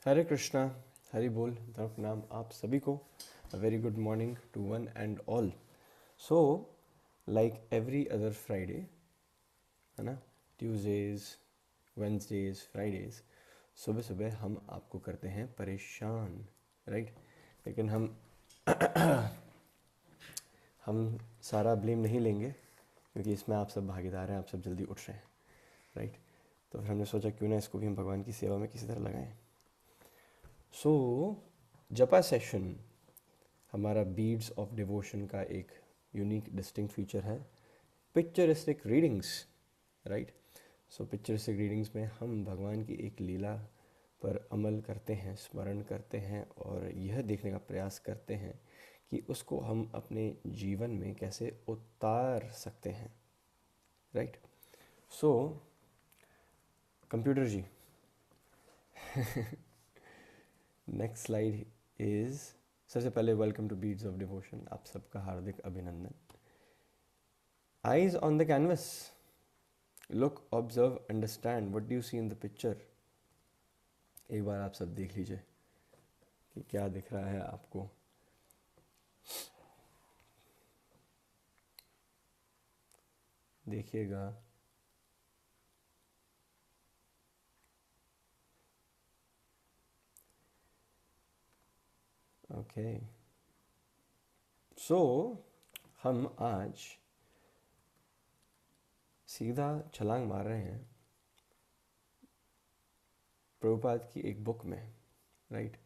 हरे कृष्णा, हरि बोल, धर्म नाम आप सभी को। A very good morning to one and all. So like every other Friday, है ना, ट्यूसडेज, वेंसडेज, फ्राइडेज, सुबह सुबह हम आपको करते हैं परेशान, राइट। लेकिन हम सारा ब्लेम नहीं लेंगे, क्योंकि इसमें आप सब भागीदार हैं, आप सब जल्दी उठ रहे हैं, राइट। तो फिर हमने सोचा क्यों ना इसको भी हम भगवान की सेवा में किसी तरह लगाएं। सो जपा सेशन हमारा बीड्स ऑफ डिवोशन का एक यूनिक डिस्टिंक्ट फीचर है, पिक्चरिस्टिक रीडिंग्स, राइट। सो पिक्चरिस्टिक रीडिंग्स में हम भगवान की एक लीला पर अमल करते हैं, स्मरण करते हैं और यह देखने का प्रयास करते हैं कि उसको हम अपने जीवन में कैसे उतार सकते हैं, right. So computer ji, next slide is, सबसे पहले welcome to beads of devotion, आप सबका हार्दिक अभिनंदन। Eyes on the canvas, look, observe, understand, what do you see in the picture. एक बार आप सब देख लीजिए कि क्या दिख रहा है आपको। देखिएगा। ओके, सो हम आज सीधा छलांग मार रहे हैं प्रभुपाद की एक बुक में, right.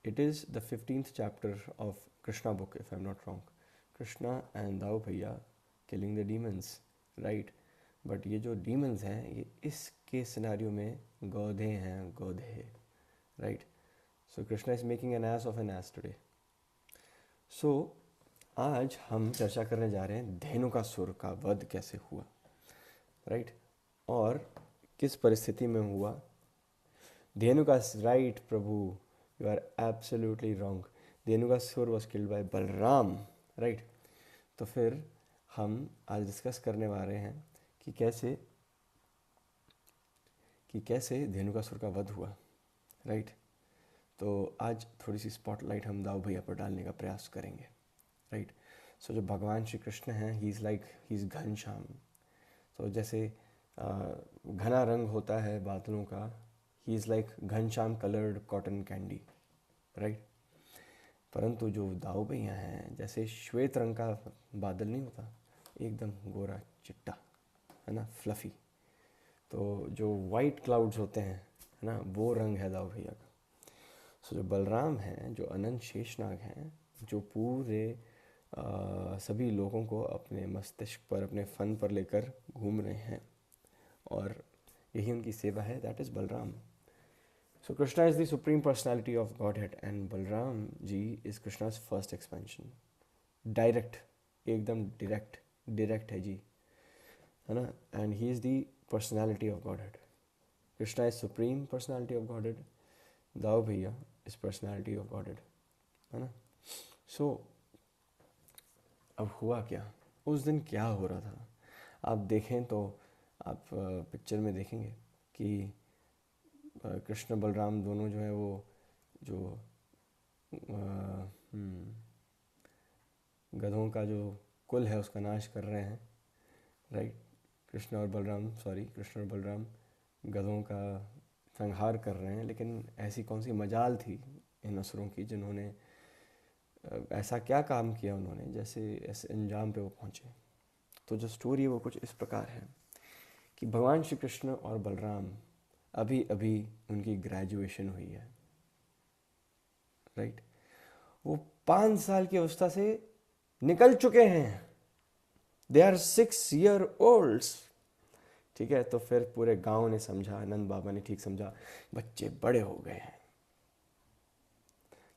It is the 15th chapter of Krishna book, if I am not wrong. Krishna and Dau Bhaiya killing the demons, right. But ये जो डीमंस हैं ये इसके सिनारियो में गौधे हैं, गौधे, right. So Krishna is making an ass of an ass today. सो आज हम चर्चा करने जा रहे हैं धेनुकासुर का वध कैसे हुआ, राइट, और किस परिस्थिति में हुआ। धेनुकासुर, राइट प्रभु, you are absolutely wrong. Dhenukasur was killed by Balram, right. तो फिर हम आज डिस्कस करने वाले हैं कि कैसे धेनुकासुर का वध हुआ, राइट। तो आज थोड़ी सी स्पॉटलाइट हम दाऊ भैया पर डालने का प्रयास करेंगे, राइट। सो जो भगवान श्री कृष्ण हैं, he is like, he is Ghanshyam. तो जैसे घना रंग होता है बादलों का, he is like Ghanshyam coloured cotton candy, right. परंतु जो दाऊ भैया हैं, जैसे श्वेत रंग का बादल नहीं होता, एकदम गोरा चिट्टा, है ना, फ्लफ़ी। तो जो वाइट क्लाउड्स होते हैं, है ना, वो रंग है दाऊ भैया का। सो जो बलराम हैं, जो अनंत शेषनाग हैं, जो पूरे सभी लोगों को अपने मस्तिष्क पर, अपने फन पर लेकर घूम रहे हैं, और यही उनकी सेवा है, that is Balaram. So Krishna is the supreme personality of Godhead and Balram ji is Krishna's first expansion. Direct, एकदम डायरेक्ट, डायरेक्ट है जी, है ना। And he is the personality of Godhead. Krishna is supreme personality of Godhead, Dau Bhaiya is personality of Godhead, है ना। सो अब हुआ क्या, उस दिन क्या हो रहा था। आप देखें तो आप पिक्चर में देखेंगे कि कृष्ण बलराम दोनों जो है वो जो गधों का जो कुल है उसका नाश कर रहे हैं, राइट। कृष्ण और बलराम, सॉरी, कृष्ण और बलराम गधों का संहार कर रहे हैं। लेकिन ऐसी कौन सी मजाल थी इन असुरों की, जिन्होंने ऐसा क्या काम किया उन्होंने, जैसे ऐसे अंजाम पे वो पहुँचे। तो जो स्टोरी है वो कुछ इस प्रकार है कि भगवान श्री कृष्ण और बलराम अभी अभी उनकी ग्रेजुएशन हुई है, राइट। वो 5 साल की अवस्था से निकल चुके हैं, दे आर 6 year olds, ठीक है। तो फिर पूरे गांव ने समझा, आनंद बाबा ने ठीक समझा, बच्चे बड़े हो गए हैं,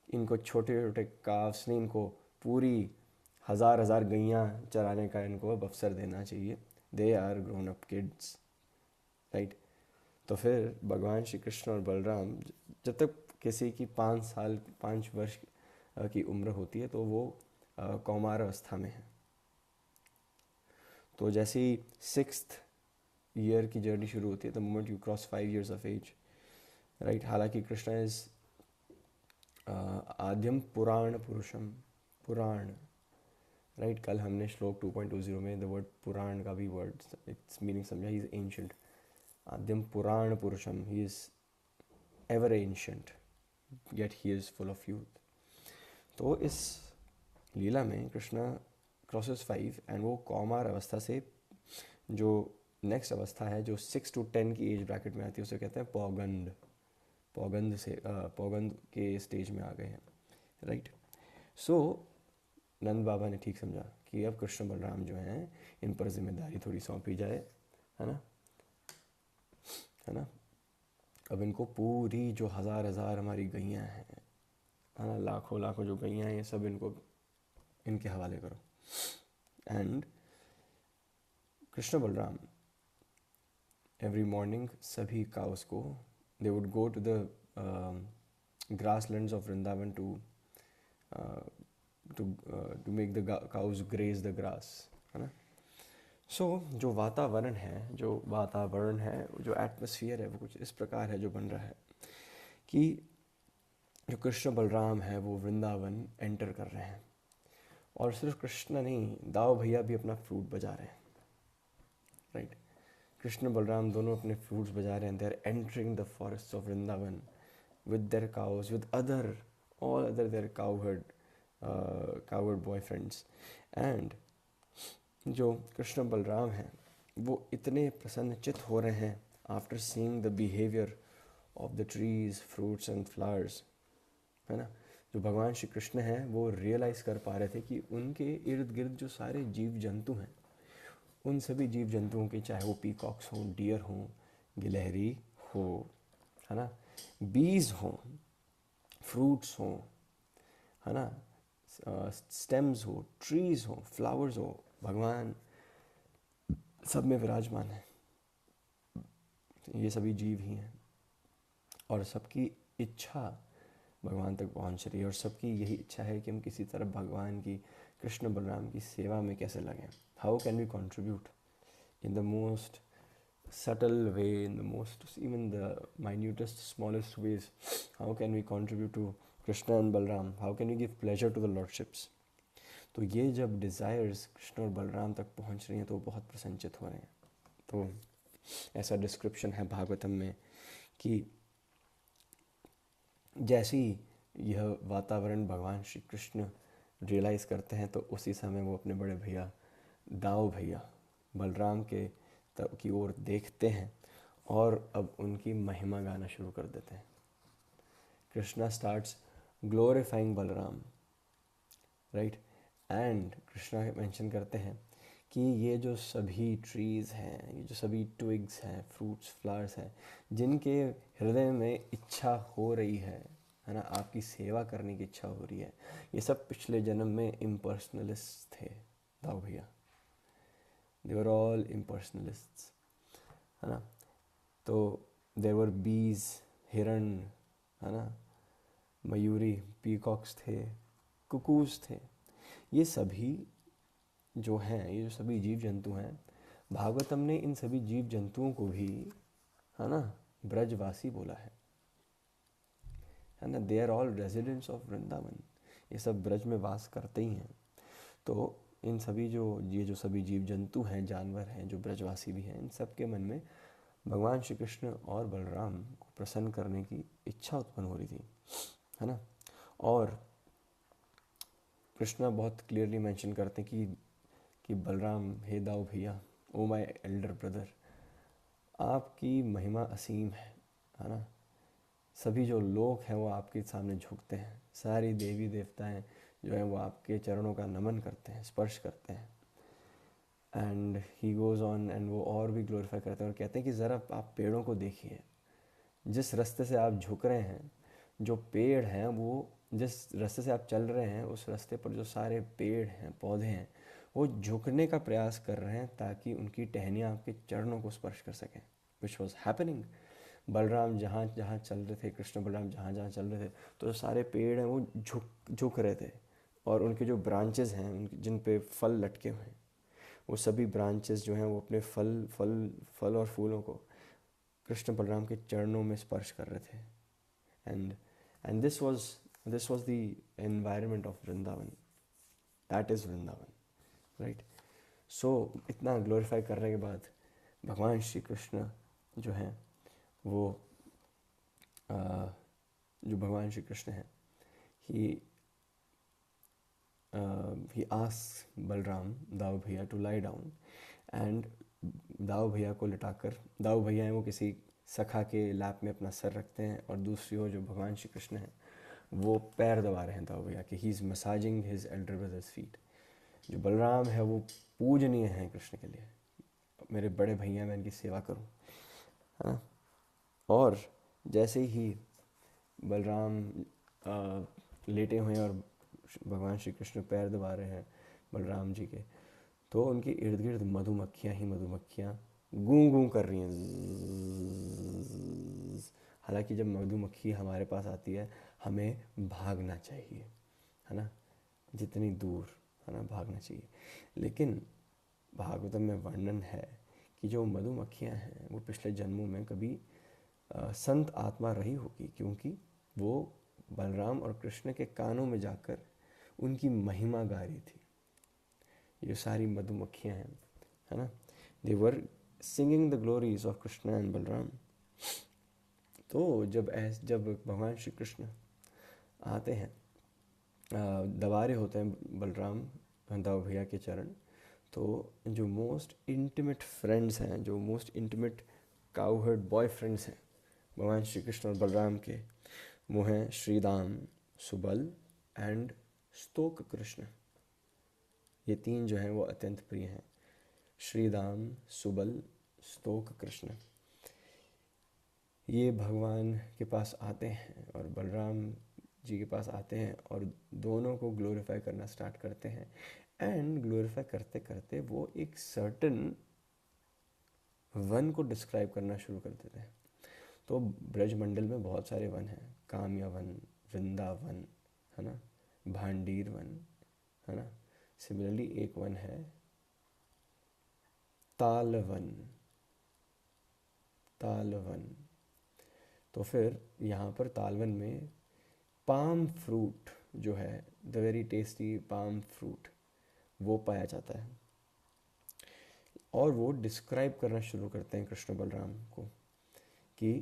इनको छोटे छोटे काफ्स नहीं, इनको पूरी हज़ार हज़ार गैयाँ चराने का इनको अब अवसर देना चाहिए। They are grown up kids, right. तो फिर भगवान श्री कृष्ण और बलराम, जब तक किसी की 5 साल, 5 वर्ष की उम्र होती है तो वो कौमार अवस्था में है। तो जैसे ही 6th year की जर्नी शुरू होती है, the moment you cross 5 years of age, right. हालांकि कृष्णा इज आद्यम पुराण पुरुषम, पुराण, राइट। कल हमने श्लोक 2.20 में द वर्ड पुराण का भी वर्ड इट्स मीनिंग समझा। ही इज एंशंट, आद्यम पुराण पुरुषम, he is ever ancient, yet he is full of youth. तो इस लीला में कृष्णा क्रॉसेस 5 एंड वो कौमार अवस्था से जो नेक्स्ट अवस्था है जो 6 to 10 की एज ब्रैकेट में आती है उसे कहते हैं पौगंड। पौगंद से पौगंद के स्टेज में आ गए हैं, राइट। सो नंद बाबा ने ठीक समझा कि अब कृष्ण बलराम जो हैं इन पर जिम्मेदारी थोड़ी सौंपी जाए, है ना, है ना। अब इनको पूरी जो हज़ार हज़ार हमारी गैयाँ हैं, है ना, लाखों लाखों जो गैयाँ हैं, ये सब इनको इनके हवाले करो। And Krishna Balram every morning सभी काउस को they would go to the grasslands of Vrindavan to make the cows graze the grass, है ना। सो जो वातावरण है जो एटमॉस्फेयर है वो कुछ इस प्रकार है जो बन रहा है कि जो कृष्ण बलराम है वो वृंदावन एंटर कर रहे हैं, और सिर्फ कृष्ण नहीं, दाऊ भैया भी अपना फ्लूट बजा रहे हैं, राइट। कृष्ण बलराम दोनों अपने फ्लूट्स बजा रहे हैं। They are entering the forest of Vrindavan with their cows, with all other their cowherd boyfriends. And जो कृष्ण बलराम हैं वो इतने प्रसन्नचित हो रहे हैं after seeing the behaviour of the trees, fruits and flowers, है ना। जो भगवान श्री कृष्ण हैं वो रियलाइज़ कर पा रहे थे कि उनके इर्द गिर्द जो सारे जीव जंतु हैं, उन सभी जीव जंतुओं के, चाहे वो पीकॉक्स हों, डियर हों, गिलहरी हो, है ना, बीज हों, फ्रूट्स हों, है ना, स्टेम्स हो, ट्रीज हो, फ्लावर्स हो, भगवान सब में विराजमान है। ये सभी जीव ही हैं और सबकी इच्छा भगवान तक पहुंच रही है, और सबकी यही इच्छा है कि हम किसी तरह भगवान की, कृष्ण बलराम की सेवा में कैसे लगें। How can we contribute in the most subtle way, in the most, even the minutest, smallest ways? How can we contribute to Krishna and Balram? How can we give pleasure to the lordships? तो ये जब desires Krishna और बलराम तक पहुंच रही हैं तो बहुत प्रसन्नचित हो रहे हैं। तो ऐसा डिस्क्रिप्शन है भागवतम में कि जैसे ही यह वातावरण भगवान श्री कृष्ण रियलाइज़ करते हैं तो उसी समय वो अपने बड़े भैया दाऊ भैया बलराम के की ओर देखते हैं और अब उनकी महिमा गाना शुरू कर देते हैं। Krishna starts glorifying Balram, right. And Krishna mention करते हैं कि ये जो सभी ट्रीज़ हैं, ये जो सभी ट्विग्स हैं, फ्रूट्स, फ्लावर्स हैं, जिनके हृदय में इच्छा हो रही है ना, आपकी सेवा करने की इच्छा हो रही है, ये सब पिछले जन्म में इम्पर्सनलिस्ट थे दाऊ भैया। They were all impersonalists, है ना। तो there were bees, हिरण, है ना, मयूरी, पीकॉक्स थे, कुकूज थे। ये सभी जो हैं, ये जो सभी जीव जंतु हैं, भागवतम ने इन सभी जीव जंतुओं को भी, है ना, ब्रजवासी बोला है ना। They are all residents of Vrindavan, ये सब ब्रज में वास करते ही हैं। तो इन सभी ये जो सभी जीव जंतु हैं, जानवर हैं, जो ब्रजवासी भी हैं, इन सब के मन में भगवान श्री कृष्ण और बलराम को प्रसन्न करने की इच्छा उत्पन्न हो रही थी, है ना। और कृष्णा बहुत क्लियरली मेंशन करते हैं कि बलराम, हे दाऊ भैया, ओ माय एल्डर ब्रदर, आपकी महिमा असीम है ना। सभी जो लोग हैं वो आपके सामने झुकते हैं, सारी देवी देवताएं जो हैं वो आपके चरणों का नमन करते हैं, स्पर्श करते हैं। And he goes on and वो और भी ग्लोरीफाई करते हैं और कहते हैं कि ज़रा आप पेड़ों को देखिए, जिस रास्ते से आप झुक रहे हैं, जो पेड़ हैं वो, जिस रास्ते से आप चल रहे हैं, उस रास्ते पर जो सारे पेड़ हैं, पौधे हैं, वो झुकने का प्रयास कर रहे हैं ताकि उनकी टहनियाँ आपके चरणों को स्पर्श कर सकें, विच वॉज हैपनिंग। बलराम जहाँ जहाँ चल रहे थे, कृष्ण बलराम जहाँ जहाँ चल रहे थे, तो जो सारे पेड़ हैं वो झुक रहे थे, और उनके जो ब्रांचेस हैं, उनके जिन पे फल लटके हुए हैं, वो सभी ब्रांचेस जो हैं वो अपने फल और फूलों को कृष्ण बलराम के चरणों में स्पर्श कर रहे थे। And this was the environment of Vrindavan, that is Vrindavan, right. So इतना ग्लोरीफाई करने के बाद भगवान श्री कृष्ण जो हैं वो जो भगवान श्री कृष्ण हैं, he asks बलराम, दाऊ भैया, to lie down, and Dau भैया को लिटाकर, दाऊ भैया हैं वो किसी सखा के लैप में अपना सर रखते हैं, और दूसरी ओर जो भगवान श्री कृष्ण हैं वो पैर दबा रहे हैं दाऊ भैया के, he is massaging his Elder brothers feet. जो बलराम है वो पूजनीय हैं कृष्ण के लिए, मेरे बड़े भैया, मैं इनकी सेवा करूं, है ना। और जैसे ही बलराम लेटे हुए हैं और भगवान श्री कृष्ण पैर दबा रहे हैं बलराम जी के, तो उनके इर्द गिर्द मधुमक्खियाँ ही मधुमक्खियाँ गूं गूं कर रही हैं। हालांकि जब मधुमक्खी हमारे पास आती है हमें भागना चाहिए, है ना, जितनी दूर, है ना, भागना चाहिए। लेकिन भागवतम में वर्णन है कि जो मधुमक्खियाँ हैं वो पिछले जन्मों में कभी संत आत्मा रही होगी, क्योंकि वो बलराम और कृष्ण के कानों में जाकर उनकी महिमा गा रही थी। ये सारी मधुमक्खियाँ हैं, है ना, they were singing the glories of Krishna and Balaram. तो जब भगवान श्री कृष्ण आते हैं, दबा रहे होते हैं बलराम दाऊ भैया के चरण, तो जो मोस्ट इंटीमेट फ्रेंड्स हैं, जो मोस्ट इंटीमेट काउहर्ड बॉयफ्रेंड्स हैं भगवान श्री कृष्ण और बलराम के, वो हैं श्रीदाम, सुबल एंड स्तोक कृष्ण। ये तीन जो हैं वो अत्यंत प्रिय हैं, श्रीदाम, सुबल, स्तोक कृष्ण। ये भगवान के पास आते हैं और बलराम जी के पास आते हैं और दोनों को ग्लोरीफाई करना स्टार्ट करते हैं, एंड ग्लोरीफाई करते करते वो एक सर्टन वन को डिस्क्राइब करना शुरू कर देते हैं। तो ब्रजमंडल में बहुत सारे वन हैं, काम्या वन, वृंदावन, है ना, भांडीर वन, है ना। सिमिलरली एक वन है तालवन, तालवन। तो फिर यहाँ पर तालवन में पाम फ्रूट जो है, the very tasty palm fruit, वो पाया जाता है। और वो डिस्क्राइब करना शुरू करते हैं कृष्ण बलराम को कि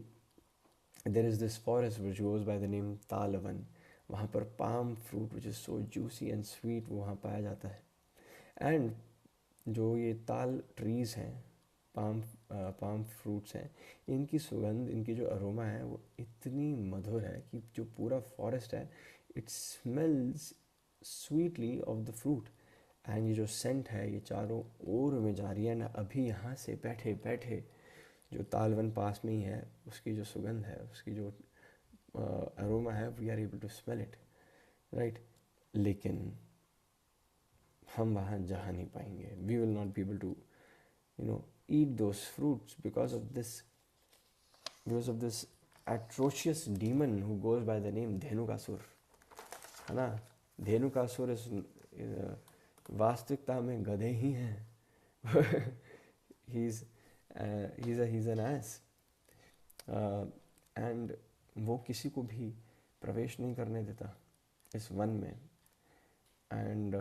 there is this forest which goes by the name Talavan, वहाँ पर palm fruit which is so juicy and sweet वो वहाँ पाया जाता है। एंड जो ये ताल ट्रीज़ हैं, पाम फ्रूट्स हैं, इनकी सुगंध, इनकी जो अरोमा है वो इतनी मधुर है कि जो पूरा फॉरेस्ट है it smells sweetly of the fruit. And ये जो सेंट है ये चारों ओर में जा रही है ना, अभी यहाँ से बैठे बैठे जो तालवन पास में ही है उसकी जो सुगंध है, उसकी जो अरोमा है, we are able to smell it, right. लेकिन हम वहाँ जा नहीं पाएंगे, we will not be able to eat those fruits because of this atrocious demon who goes by the name Dhenukasur, है ना। धेनुकासुर वास्तविकता में गधे ही हैं। he's an ass, and वो किसी को भी प्रवेश नहीं करने देता इस वन में, and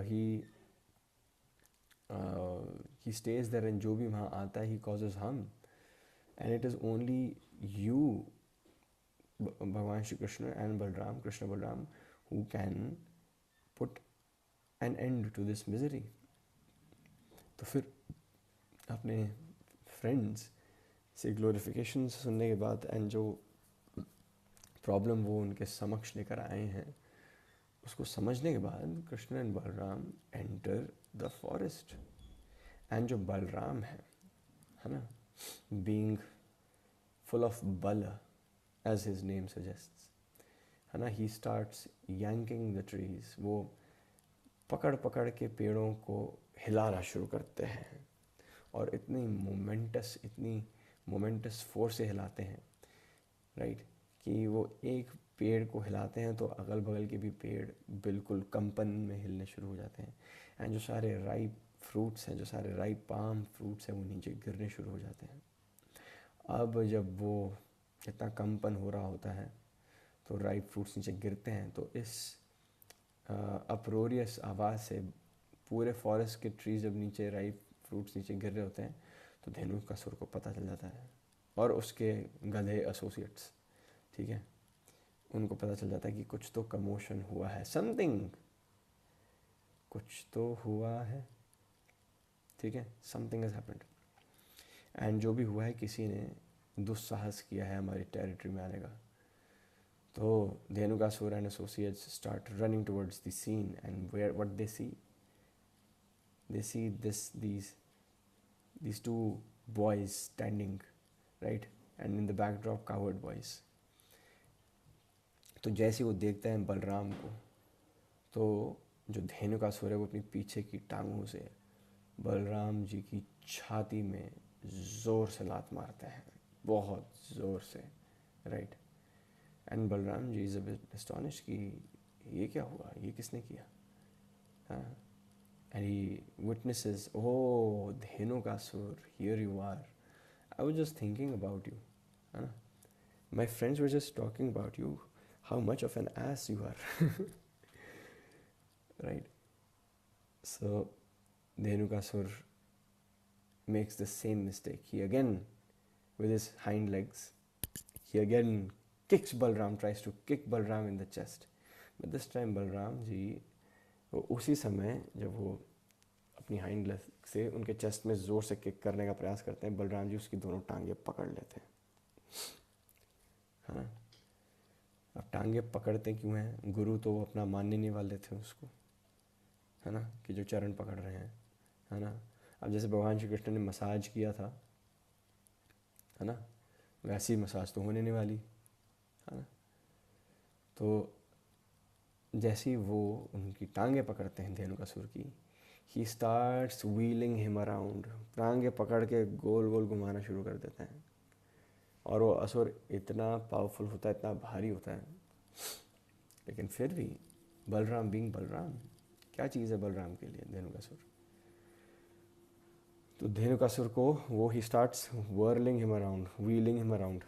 he stays there, and जो भी वहाँ आता है he causes harm, and it is only you, भगवान Shri Krishna and Balram, Krishna Balram, who can put an end to this misery। तो फिर अपने फ्रेंड्स से ग्लोरिफिकेशन सुनने के बाद एंड जो प्रॉब्लम वो उनके समक्ष लेकर आए हैं उसको समझने के बाद Krishna and Balram enter the forest. And जो बलराम है ना, बीइंग फुल ऑफ बल एज हिज नेम सजेस्ट्स, है ना, ही स्टार्ट्स यांकिंग द ट्रीज, वो पकड़ पकड़ के पेड़ों को हिलाना शुरू करते हैं और इतनी मोमेंटस फोर्स से हिलाते हैं, राइट, कि वो एक पेड़ को हिलाते हैं तो अगल बगल के भी पेड़ बिल्कुल कंपन में हिलने शुरू हो जाते हैं। एंड जो सारे राइप फ्रूट्स हैं, जो सारे राइप पाम फ्रूट्स हैं, वो नीचे गिरने शुरू हो जाते हैं। अब जब वो इतना कंपन हो रहा होता है तो राइप फ्रूट्स नीचे गिरते हैं, तो इस अप्रोरियस आवाज़ से पूरे फॉरेस्ट के ट्रीज जब नीचे राइप फ्रूट्स नीचे गिर रहे होते हैं तो धेनुकासुर को पता चल जाता है, और उसके गधे एसोसिएट्स, ठीक है, उनको पता चल जाता है कि कुछ तो कमोशन हुआ है, समथिंग, कुछ तो हुआ है, ठीक है, समथिंग हैज़ हैपेंड। एंड जो भी हुआ है, किसी ने दुस्साहस किया है हमारी टेरिटरी में आने का। तो Dhenukasur and associates start running towards the scene, and where what they see these two boys standing, right, and in the backdrop coward boys. तो जैसे वो देखते हैं बलराम को, तो जो धेनुकासुर है वो अपनी पीछे की टांगों से बलराम जी की छाती में ज़ोर से लात मारते हैं, बहुत ज़ोर से, right. And Balram ji is a bit astonished कि ये क्या हुआ, ये किसने किया, हाँ। And he witnesses, oh, Dhenukasur, here you are. I was just thinking about you. है ना? My friends were just talking about you, how much of an ass you are. Right? So, Dhenukasur makes the same mistake. He again, with his hind legs, he again kicks Balram, tries to kick Balram in the chest. But this time Balram जी, वो उसी समय जब वो अपनी hind leg से उनके chest में ज़ोर से किक करने का प्रयास करते हैं, बलराम जी उसकी दोनों टांगे पकड़ लेते हैं, हाँ। अब टांगे पकड़ते क्यों हैं, गुरु तो वो अपना मानने नहीं वाले थे उसको, है ना, कि जो चरण पकड़ रहे हैं, है ना। अब जैसे भगवान श्री कृष्ण ने मसाज किया था, है ना, वैसी मसाज तो होने नहीं वाली, है ना। तो जैसे ही वो उनकी टांगे पकड़ते हैं धेनुकासुर की, he starts wheeling him around, टांगे पकड़ के गोल गोल घुमाना शुरू कर देते हैं। और वो असुर इतना पावरफुल होता है, इतना भारी होता है, लेकिन फिर भी बलराम बीइंग बलराम, क्या चीज़ है बलराम के लिए धेनुकासुर। तो धेनुकासुर को वो he starts whirling him around, wheeling him around,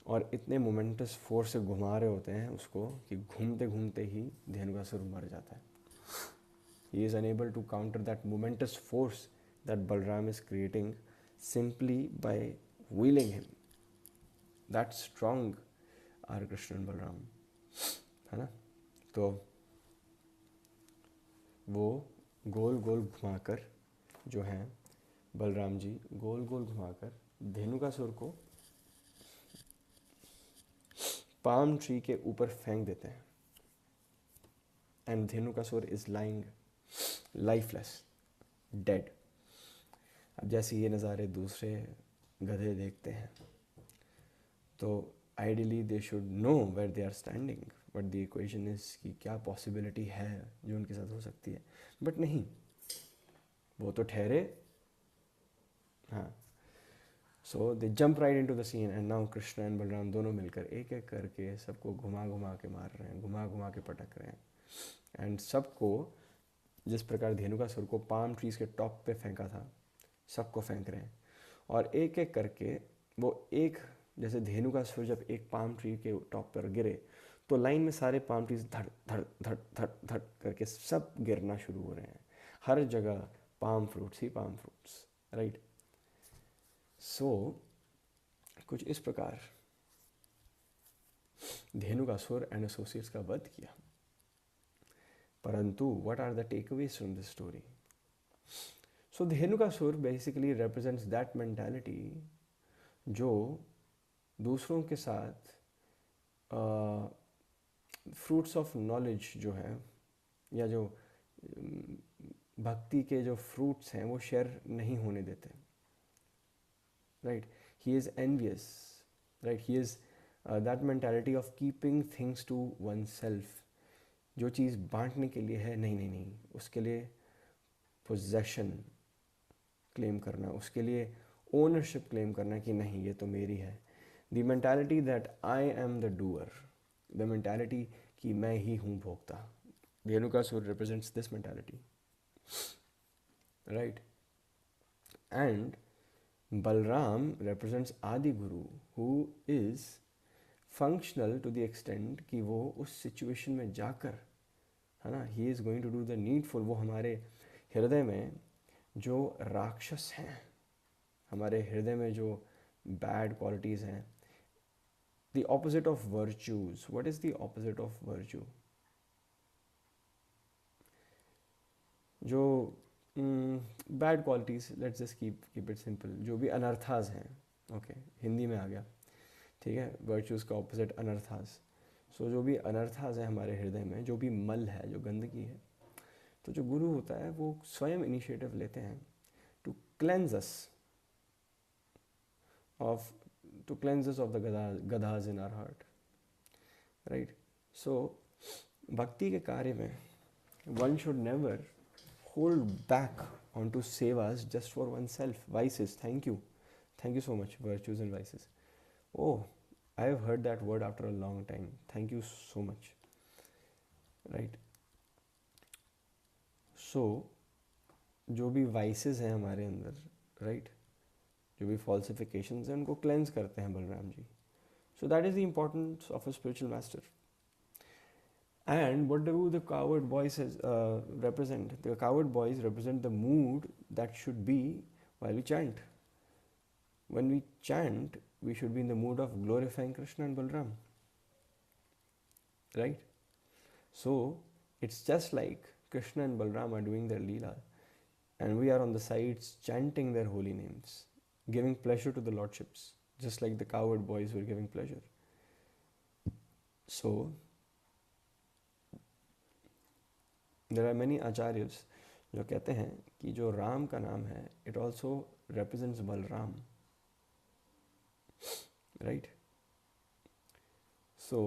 और इतने मोमेंटस फोर्स से घुमा रहे होते हैं उसको कि घूमते घूमते ही धेनुकासुर मर जाता है। He is unable to counter that momentous force that Balram is creating simply by wheeling him. That strong are Krishna and Balram, है ना। तो वो गोल गोल घुमाकर जो है बलराम जी गोल गोल घुमाकर धेनुकासुर को पाम ट्री के ऊपर फेंक देते हैं, and Dhenukasur is lying lifeless, dead. अब जैसे ये नज़ारे दूसरे गधे देखते हैं तो ideally they should know where they are standing, but the equation is कि क्या पॉसिबिलिटी है जो उनके साथ हो सकती है, बट नहीं, वो तो ठहरे, हाँ। So they jump right into the scene, and now Krishna and Balaram दोनों मिलकर एक एक करके सबको घुमा घुमा के मार रहे हैं, घुमा घुमा के पटक रहे हैं, एंड सबको जिस प्रकार धेनुकासुर को पाम ट्रीज के टॉप पे फेंका था, सबको फेंक रहे हैं, और एक एक करके वो एक, जैसे धेनुकासुर जब एक पाम ट्री के टॉप पर गिरे तो लाइन में सारे पाम ट्रीज धड़ धड़ धड़ धड़ धड़ करके सब गिरना शुरू हो रहे हैं, हर जगह पाम फ्रूट्स ही पाम फ्रूट्स, राइट। सो कुछ इस प्रकार धेनुकासुर एंड एसोसिएट्स का वध किया। परंतु what are the takeaways from this story? So Dhenukasur basically represents that mentality जो दूसरों के साथ फ्रूट्स ऑफ नॉलेज जो है, या जो भक्ति के जो फ्रूट्स हैं वो शेयर नहीं होने देते, right. He is envious, right. He is that mentality of keeping things to oneself, जो चीज़ बांटने के लिए है, नहीं नहीं नहीं, उसके लिए पोजेशन क्लेम करना, उसके लिए ओनरशिप क्लेम करना कि नहीं ये तो मेरी है। The mentality that I am the doer, the mentality कि मैं ही हूँ भोक्ता। Dhenukasura represents this mentality, right. And Balram represents Adi Guru, who is functional to the extent कि वो उस सिचुएशन में जाकर, है ना, he is going to do the needful. वो हमारे हृदय में जो राक्षस हैं, हमारे हृदय में जो बैड क्वालिटीज़ हैं, the opposite of virtues. What is the opposite of virtue? जो bad qualities, let's just keep it simple, जो भी अनर्थास हैं, ओके, हिंदी में आ गया, ठीक है. वर्चूज़ का ऑपोजिट अनर्थास. सो जो भी अनर्थास है हमारे हृदय में, जो भी मल है, जो गंदगी है, तो जो गुरु होता है वो स्वयं इनिशिएटिव लेते हैं to cleanse us of the गधाज in our heart, right. So भक्ति के कार्य में one should never hold back on to save us just for oneself. Vices, thank you so much. Virtues and vices. Oh, I have heard that word after a long time. Thank you so much. Right. So जो भी vices हैं हमारे अंदर, right, जो भी falsifications हैं, उनको cleanse करते हैं Balram ji. So that is the importance of a spiritual master. And what do the coward boys represent? The coward boys represent the mood that should be while we chant. When we chant, we should be in the mood of glorifying Krishna and Balram. Right? So, it's just like Krishna and Balram are doing their Leela, and we are on the sides chanting their holy names, giving pleasure to the lordships, just like the coward boys were giving pleasure. So, there are many acharyas जो कहते हैं कि जो राम का नाम है, it also represents Balram, right? So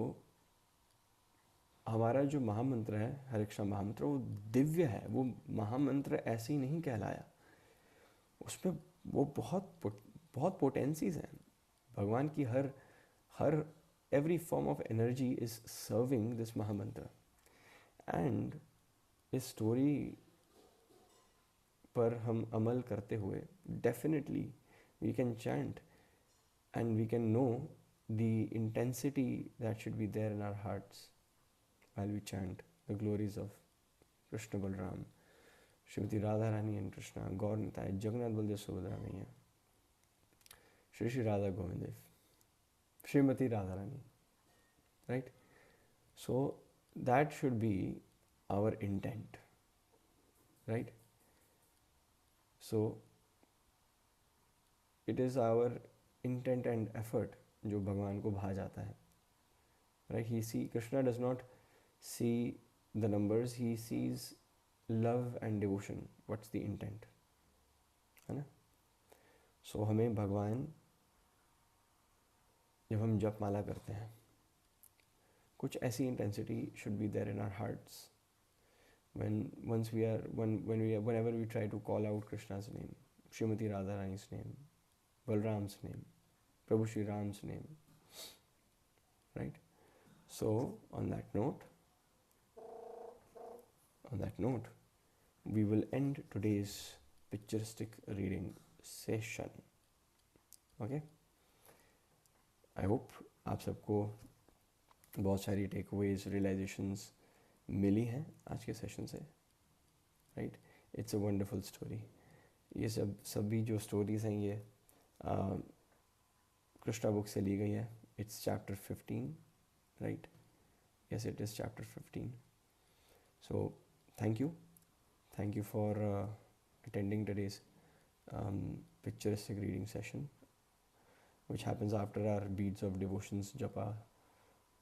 हमारा जो महामंत्र है, हरे कृष्ण महामंत्र, वो दिव्य है. वो महामंत्र ऐसे ही नहीं कहलाया, उसमें वो बहुत पोटेंसीज हैं. भगवान की हर every form of energy is serving this महामंत्र. And इस स्टोरी पर हम अमल करते हुए definitely we can chant and we can know the intensity that should be there in our hearts while we chant the glories of Krishna Balaram, Shrimati Radha Rani and Krishna, Gaur Nitai, Jagannath Baladev Subhadra Maiya, Shri Shri Radha Govind, Shrimati Radha Rani, right. So that should be our intent, right? So it is our intent and effort जो भगवान को भा जाता है, right? Krishna does not see the numbers, he sees love and devotion. What's the intent, है ना? So हमें भगवान, जब हम जप माला करते हैं, कुछ ऐसी intensity should be there in our hearts. Whenever we try to call out Krishna's name, Srimati Radharani's name, Balram's name, Prabhu Shri Ram's name, right? So on that note, we will end today's picturistic reading session. Okay? I hope आप सबको बहुत सारी takeaways, realizations मिली हैं आज के session से, right. It's a wonderful story. ये सभी जो स्टोरीज़ हैं ये कृष्णा बुक से ली गई है. It's chapter 15, right. Yes, it is chapter 15. So thank you for attending today's picturistic reading session, which happens after our beads of devotions japa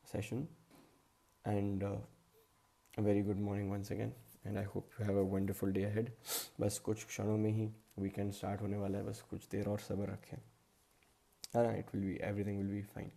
session. And a very good morning once again, and I hope you have a wonderful day ahead. बस कुछ क्षणों में ही weekend start होने वाला है, बस कुछ देर और सब्र रखें. Everything will be fine.